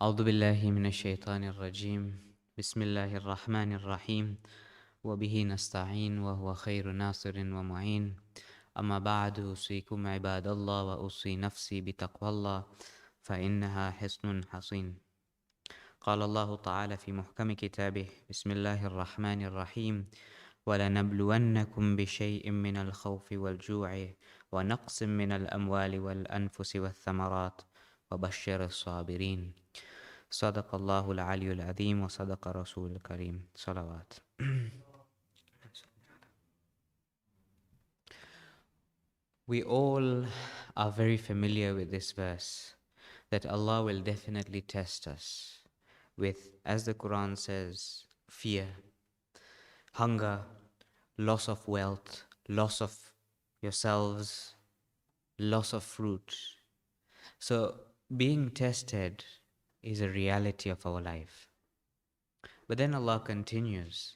أعوذ بالله من الشيطان الرجيم بسم الله الرحمن الرحيم وبه نستعين وهو خير ناصر ومعين أما بعد أوصيكم عباد الله وأوصي نفسي بتقوى الله فإنها حصن حصين. قال الله تعالى في محكم كتابه بسم الله الرحمن الرحيم ولنبلونكم بشيء من الخوف والجوع ونقص من الأموال والأنفس والثمرات وبشر الصابرين. صدق الله العلي العظيم وصدق رسول الكريم صلوات. We all are very familiar with this verse, that Allah will definitely test us with, as the Quran says, fear, hunger, loss of wealth, loss of yourselves, loss of fruit. So being tested is a reality of our life. But then Allah continues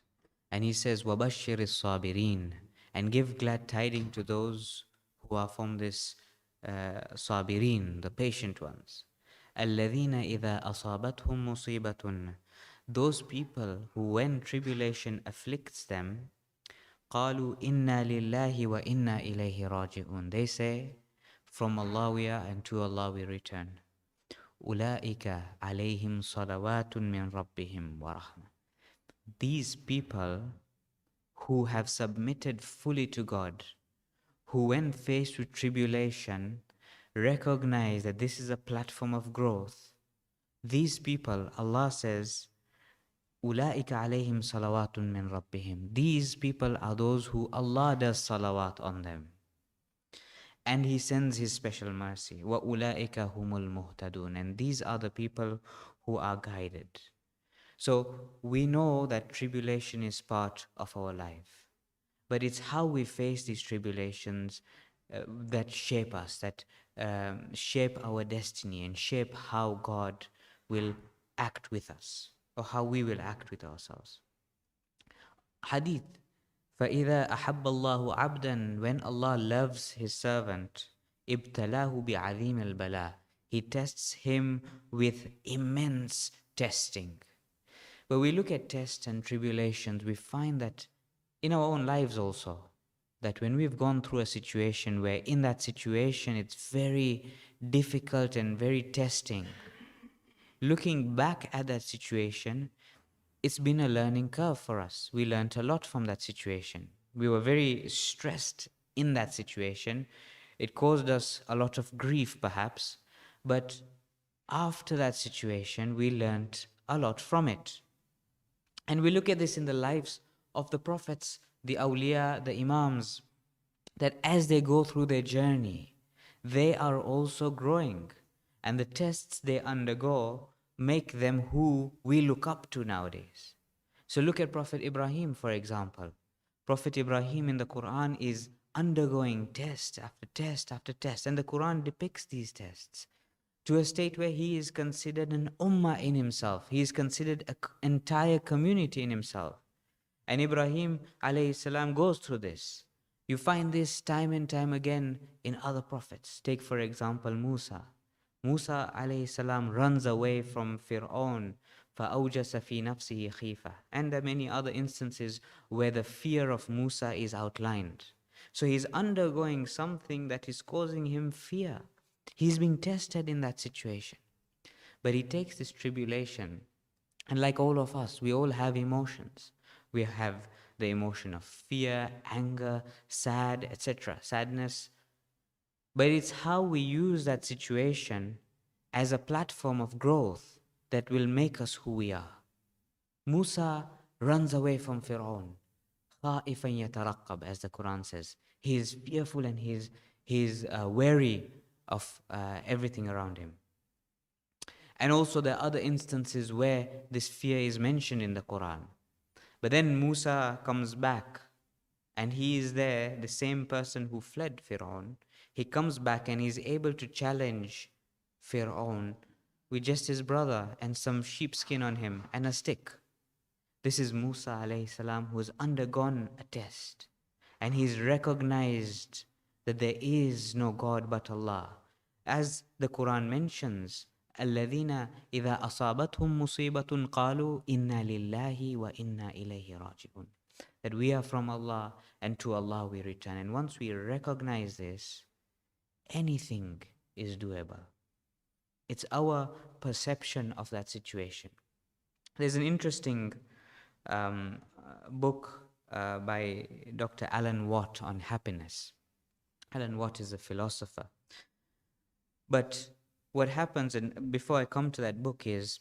and He says, وَبَشِّرِ الصَّابِرِينَ, and give glad tidings to those who are from this sabirin, the patient ones. الَّذِينَ إِذَا أَصَابَتْهُمْ مُصِيبَةٌ, those people who when tribulation afflicts them, قَالُوا إِنَّا لِلَّهِ وَإِنَّا إِلَيْهِ رَاجِعُونَ, they say, from Allah we are and to Allah we return. أُولَئِكَ عَلَيْهِمْ صَلَوَاتٌ مِّن رَبِّهِمْ وَرَحْمَةٌ, these people who have submitted fully to God, who when faced with tribulation recognize that this is a platform of growth, these people, Allah says, أُولَئِكَ عَلَيْهِمْ صَلَوَاتٌ مِّن رَبِّهِمْ, these people are those who Allah does salawat on them and He sends His special mercy. وَأُولَئِكَ هُمُ الْمُهْتَدُونَ, and these are the people who are guided. So we know that tribulation is part of our life, but it's how we face these tribulations that shape us, that shape our destiny and shape how God will act with us or how we will act with ourselves. Hadith, فَإِذَا أَحَبَّ اللَّهُ عَبْدًا, when Allah loves His servant, ابْتَلَاهُ بِعَظِيمِ الْبَلَاءِ, He tests him with immense testing. When we look at tests and tribulations, we find that in our own lives also, that when we've gone through a situation where in that situation it's very difficult and very testing, looking back at that situation, it's been a learning curve for us. We learned a lot from that situation. We were very stressed in that situation. It caused us a lot of grief perhaps, but after that situation, we learned a lot from it. And we look at this in the lives of the prophets, the awliya, the imams, that as they go through their journey, they are also growing. And the tests they undergo make them who we look up to nowadays. So look at Prophet Ibrahim, for example. Prophet Ibrahim in the Quran is undergoing test after test after test. And the Quran depicts these tests to a state where he is considered an ummah in himself. He is considered an entire community in himself. And Ibrahim alayhi salam goes through this. You find this time and time again in other prophets. Take for example Musa. Musa alayhi salam runs away from Fir'aun, فَأَوْجَسَ فِي نَفْسِهِ خِيفَةً. And there are many other instances where the fear of Musa is outlined. So he's undergoing something that is causing him fear. He's being tested in that situation. But he takes this tribulation, and like all of us, we all have emotions. We have the emotion of fear, anger, sad, etc., sadness. But it's how we use that situation as a platform of growth that will make us who we are. Musa runs away from Fir'aun, خَائِفًا يَتَرَقَّبْ, as the Quran says. He is fearful and he's wary of everything around him. And also there are other instances where this fear is mentioned in the Quran. But then Musa comes back and he is there, the same person who fled Fir'aun. He comes back and he's able to challenge Fir'aun with just his brother and some sheepskin on him and a stick. This is Musa alayhi salam who has undergone a test. And he's recognized that there is no God but Allah. As the Quran mentions, الَّذِينَ إِذَا أَصَابَتْهُمْ مُصِيبَةٌ قَالُوا إِنَّا لِلَّهِ وَإِنَّا إِلَيْهِ رَاجِعُونَ. That we are from Allah and to Allah we return. And once we recognize this, anything is doable. It's our perception of that situation. There's an interesting book by Dr. Alan Watt on happiness. Alan Watt is a philosopher. But what happens, and before I come to that book, is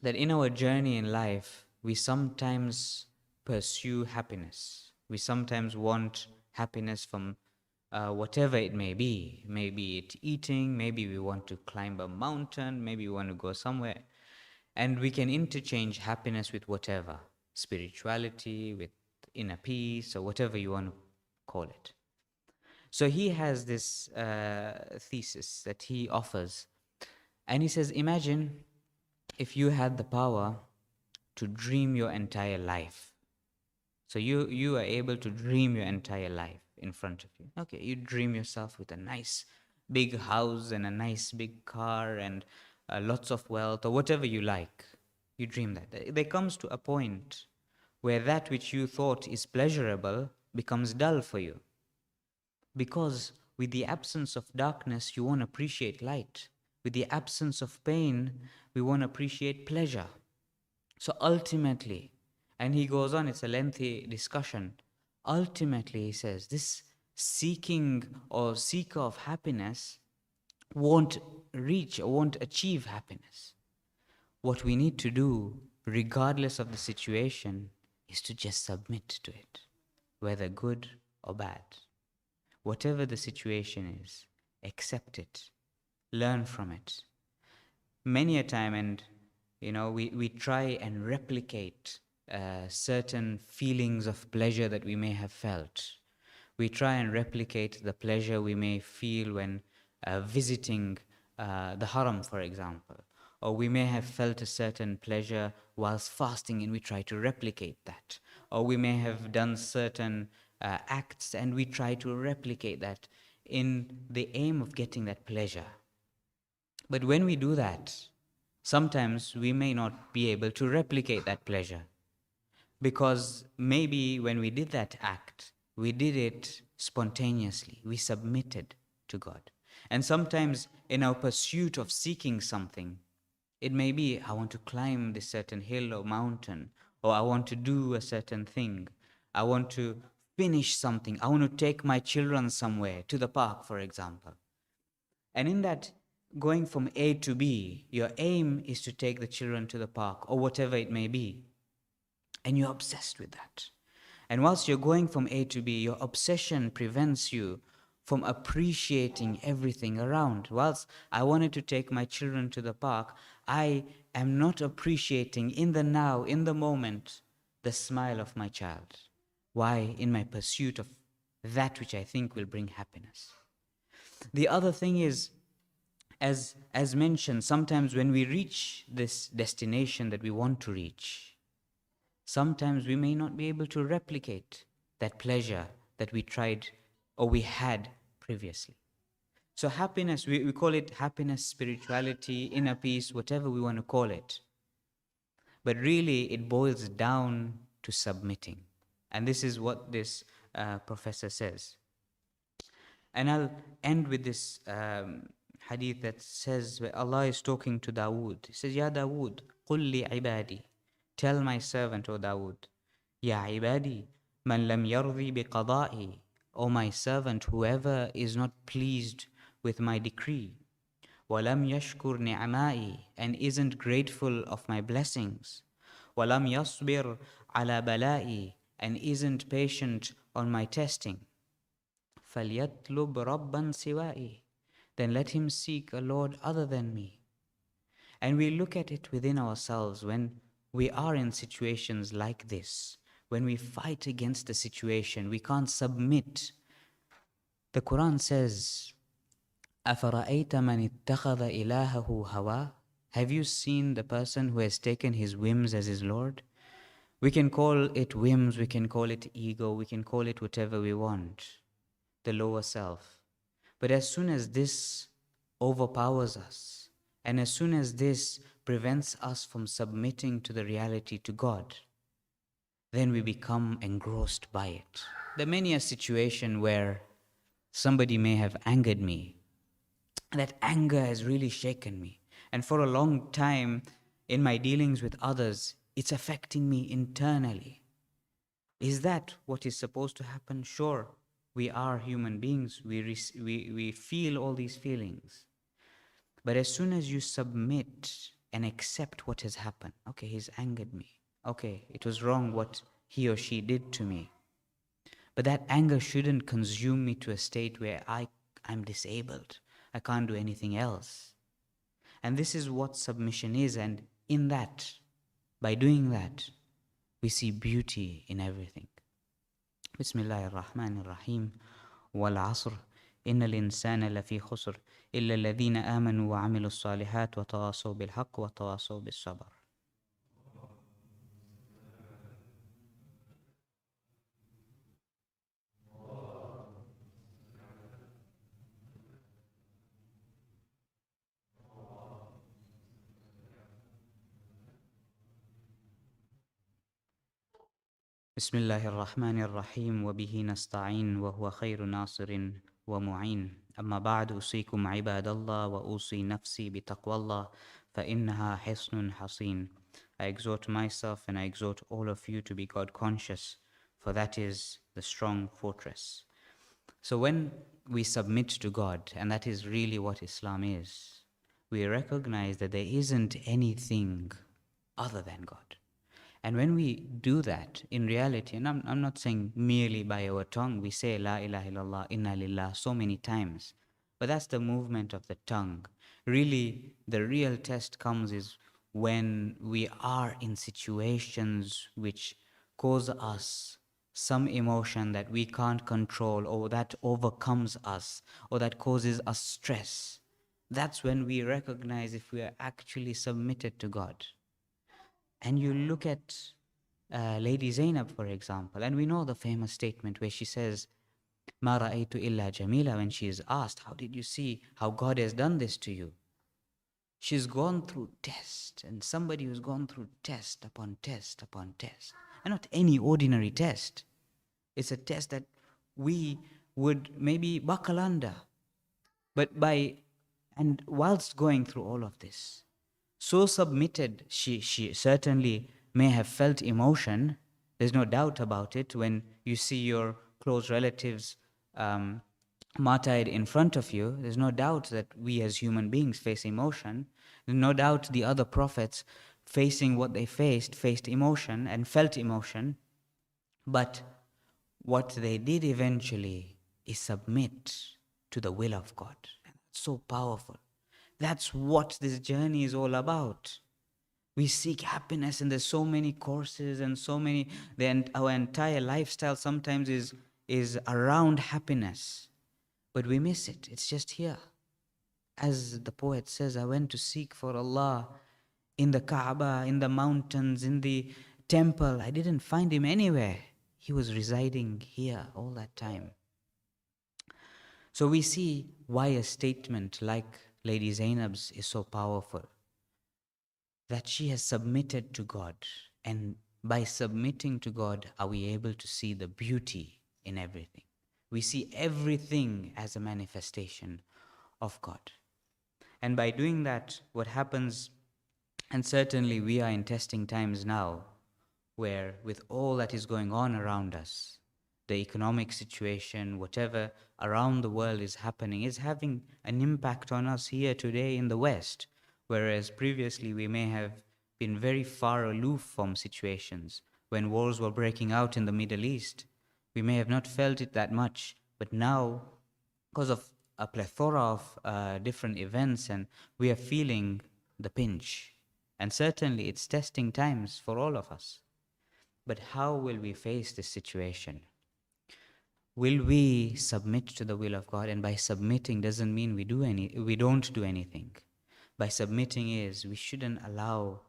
that in our journey in life, we sometimes pursue happiness. We sometimes want happiness from whatever it may be. Maybe it's eating, maybe we want to climb a mountain, maybe we want to go somewhere. And we can interchange happiness with whatever, spirituality, with inner peace, or whatever you want to call it. So he has this thesis that he offers. And he says, imagine if you had the power to dream your entire life. So you are able to dream your entire life in front of you. Okay, you dream yourself with a nice big house and a nice big car and lots of wealth or whatever you like. You dream that. There comes to a point where that which you thought is pleasurable becomes dull for you. Because with the absence of darkness, you won't appreciate light. With the absence of pain, we won't appreciate pleasure. So ultimately, and he goes on, it's a lengthy discussion. Ultimately, he says, this seeking or seeker of happiness won't reach or won't achieve happiness. What we need to do, regardless of the situation, is to just submit to it, whether good or bad. Whatever the situation is, accept it, learn from it. Many a time, and we try and replicate certain feelings of pleasure that we may have felt. We try and replicate the pleasure we may feel when visiting the haram, for example. Or we may have felt a certain pleasure whilst fasting and we try to replicate that. Or we may have done certain acts and we try to replicate that in the aim of getting that pleasure. But when we do that, sometimes we may not be able to replicate that pleasure. Because maybe when we did that act, we did it spontaneously. We submitted to God. And sometimes in our pursuit of seeking something, it may be, I want to climb this certain hill or mountain, or I want to do a certain thing. I want to finish something. I want to take my children somewhere, to the park, for example. And in that going from A to B, your aim is to take the children to the park, or whatever it may be. And you're obsessed with that. And whilst you're going from A to B, your obsession prevents you from appreciating everything around. Whilst I wanted to take my children to the park, I am not appreciating in the now, in the moment, the smile of my child. Why? In my pursuit of that which I think will bring happiness. The other thing is, as mentioned, sometimes when we reach this destination that we want to reach, sometimes we may not be able to replicate that pleasure that we tried or we had previously. So happiness, we call it happiness, spirituality, inner peace, whatever we want to call it. But really, it boils down to submitting. And this is what this professor says. And I'll end with this hadith that says, where Allah is talking to Dawood. He says, Ya Dawood, قُل لِعِبَادِي. Tell my servant, O Dawood, Ya ibadi, man lam yardi biqada'i. O my servant, whoever is not pleased with my decree, walam yashkur ni'amai, and isn't grateful of my blessings, walam yasbir ala bala'i, and isn't patient on my testing, falyatlub rabban siwa'i, then let him seek a Lord other than me. And we look at it within ourselves when we are in situations like this, when we fight against a situation, we can't submit. The Quran says, أَفَرَأَيْتَ مَنِ اتَّخَذَ إِلَهَهُ هَوَى. Have you seen the person who has taken his whims as his Lord? We can call it whims, we can call it ego, we can call it whatever we want, the lower self. But as soon as this overpowers us. And as soon as this prevents us from submitting to the reality to God, then we become engrossed by it. There are many a situation where somebody may have angered me. That anger has really shaken me. And for a long time, in my dealings with others, it's affecting me internally. Is that what is supposed to happen? Sure, we are human beings. We feel all these feelings. But as soon as you submit and accept what has happened, okay, he's angered me. Okay, it was wrong what he or she did to me. But that anger shouldn't consume me to a state where I'm disabled. I can't do anything else. And this is what submission is. And in that, by doing that, we see beauty in everything. Bismillahir Rahmanir Rahim. Wal Asr. إن الإنسان لفي خسر إلا الذين آمنوا وعملوا الصالحات وتواصوا بالحق وتواصوا بالصبر. بسم الله الرحمن الرحيم وبه نستعين وهو خير ناصر ومعين أما بعد أوصيكم عباد الله وأوصي نفسي بتقوى الله فإنها حصن حصين. I exhort myself and I exhort all of you to be God conscious, for that is the strong fortress. So when we submit to God, and that is really what Islam is, we recognize that there isn't anything other than God. And when we do that in reality, and I'm not saying merely by our tongue, we say La ilaha illallah, inna lillah so many times, but that's the movement of the tongue. Really, the real test comes is when we are in situations which cause us some emotion that we can't control, or that overcomes us, or that causes us stress. That's when we recognize if we are actually submitted to God. And you look at Lady Zainab, for example, and we know the famous statement where she says, Ma ra'aytu illa jamila, when she is asked, how did you see how God has done this to you? She's gone through test, and somebody who's gone through test upon test upon test. And not any ordinary test. It's a test that we would maybe buckle under. And whilst going through all of this, so submitted, she certainly may have felt emotion. There's no doubt about it. When you see your close relatives martyred in front of you, there's no doubt that we as human beings face emotion. There's no doubt the other prophets, facing what they faced emotion and felt emotion. But what they did eventually is submit to the will of God. And that's so powerful. That's what this journey is all about. We seek happiness, and there's so many courses and so many, our entire lifestyle sometimes is around happiness. But we miss it. It's just here. As the poet says, I went to seek for Allah in the Kaaba, in the mountains, in the temple. I didn't find him anywhere. He was residing here all that time. So we see why a statement like Lady Zainab's is so powerful. That she has submitted to God. And by submitting to God, are we able to see the beauty in everything? We see everything as a manifestation of God. And by doing that, what happens, and certainly we are in testing times now, where with all that is going on around us, the economic situation, whatever around the world is happening, is having an impact on us here today in the West, whereas previously we may have been very far aloof from situations. When wars were breaking out in the Middle East, we may have not felt it that much, but now, because of a plethora of different events, and we are feeling the pinch. And certainly it's testing times for all of us. But how will we face this situation? Will we submit to the will of God? And by submitting doesn't mean we don't do anything. By submitting is we shouldn't allow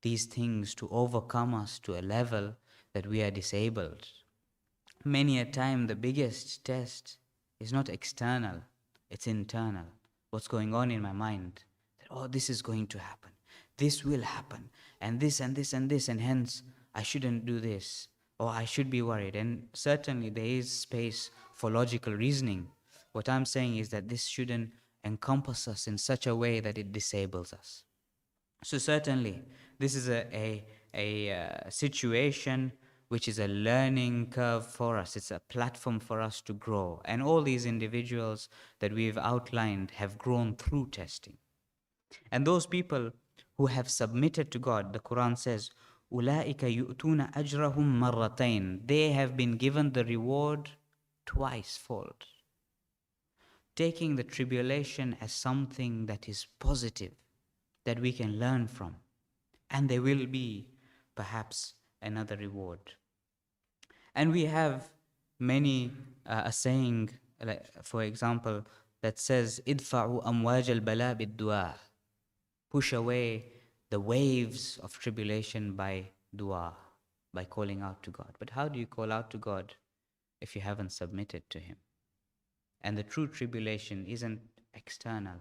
these things to overcome us to a level that we are disabled. Many a time the biggest test is not external, it's internal. what's going on in my mind. That, oh, this is going to happen. This will happen. And this and this and this. And hence, I shouldn't do this. Or I should be worried. And certainly there is space for logical reasoning. What I'm saying is that this shouldn't encompass us in such a way that it disables us. So certainly, this is a situation which is a learning curve for us. It's a platform for us to grow. And all these individuals that we've outlined have grown through testing. And those people who have submitted to God, the Quran says, أُولَٰئِكَ يُؤْتُونَ أَجْرَهُمْ مَرَّتَيْنِ. They have been given the reward twice-fold. Taking the tribulation as something that is positive, that we can learn from. And there will be perhaps another reward. And we have many, a saying, like, for example, that says, إِدْفَعُوا أَمْوَاجَ الْبَلَاءِ بِالدُّعَاءِ. Push away the waves of tribulation by dua, by calling out to God. But how do you call out to God if you haven't submitted to Him? And the true tribulation isn't external.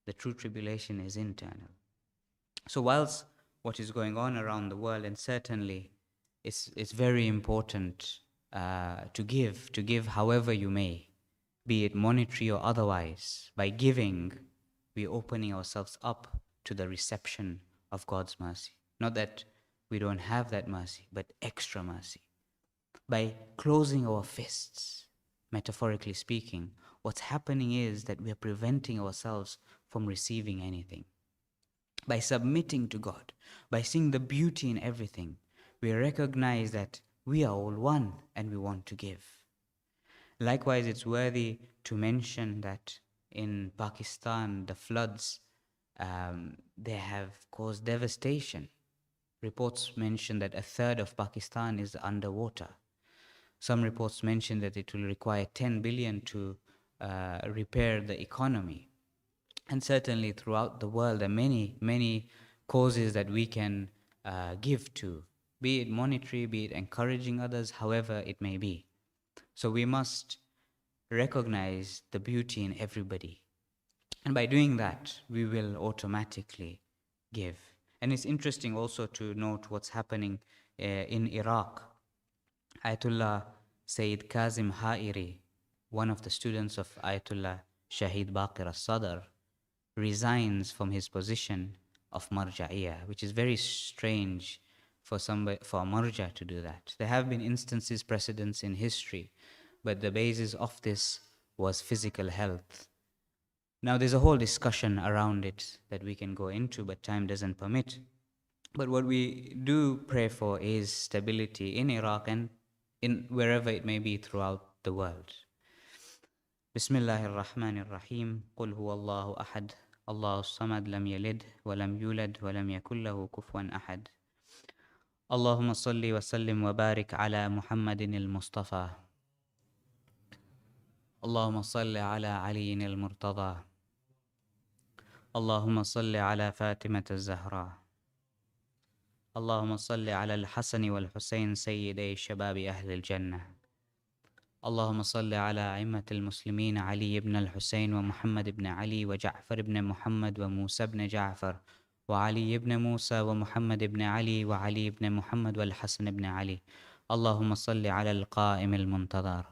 The true tribulation is internal. So whilst what is going on around the world, and certainly it's very important to give however you may, be it monetary or otherwise. By giving, we're opening ourselves up to the reception of God's mercy. Not that we don't have that mercy, but extra mercy. By closing our fists, metaphorically speaking, what's happening is that we are preventing ourselves from receiving anything. By submitting to God, by seeing the beauty in everything, we recognize that we are all one and we want to give. Likewise, it's worthy to mention that in Pakistan, the floods, they have caused devastation. Reports mention that a third of Pakistan is underwater. Some reports mention that it will require 10 billion to repair the economy. And certainly throughout the world, there are many, many causes that we can give to, be it monetary, be it encouraging others, however it may be. So we must recognize the beauty in everybody. And by doing that, we will automatically give. And it's interesting also to note what's happening in Iraq. Ayatollah Sayyid Kazim Ha'iri, one of the students of Ayatollah Shahid Baqir al-Sadr, resigns from his position of marja'iyah, which is very strange for a marja to do that. There have been instances, precedents in history, but the basis of this was physical health. Now there's a whole discussion around it that we can go into, but time doesn't permit. But what we do pray for is stability in Iraq and in wherever it may be throughout the world. Bismillahir Rahmanir Rahim. Qul huwa Allahu ahad. Allahu samad, lam yalid wa lam yulad wa lam yakul lahu kufuwan ahad. Allahumma salli wa sallim wa barik ala Muhammadin al-Mustafa. Allahumma salli ala Aliyin al-Murtada. Allahumma salli ala Fatimat al-Zahra. Allahumma salli ala al-Hasan wal-Husayn sayyiday shababi ahli al-Jannah. اللهم صل على أئمة المسلمين علي بن الحسين ومحمد بن علي وجعفر بن محمد وموسى بن جعفر وعلي بن موسى ومحمد بن علي وعلي بن محمد والحسن بن علي. اللهم صل على القائم المنتظر.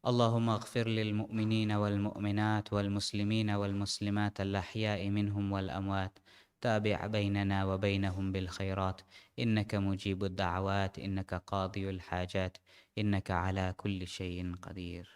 اللهم اغفر للمؤمنين والمؤمنات والمسلمين والمسلمات الأحياء منهم والأموات. تابع بيننا وبينهم بالخيرات. إنك مجيب الدعوات. إنك قاضي الحاجات. إنك على كل شيء قدير.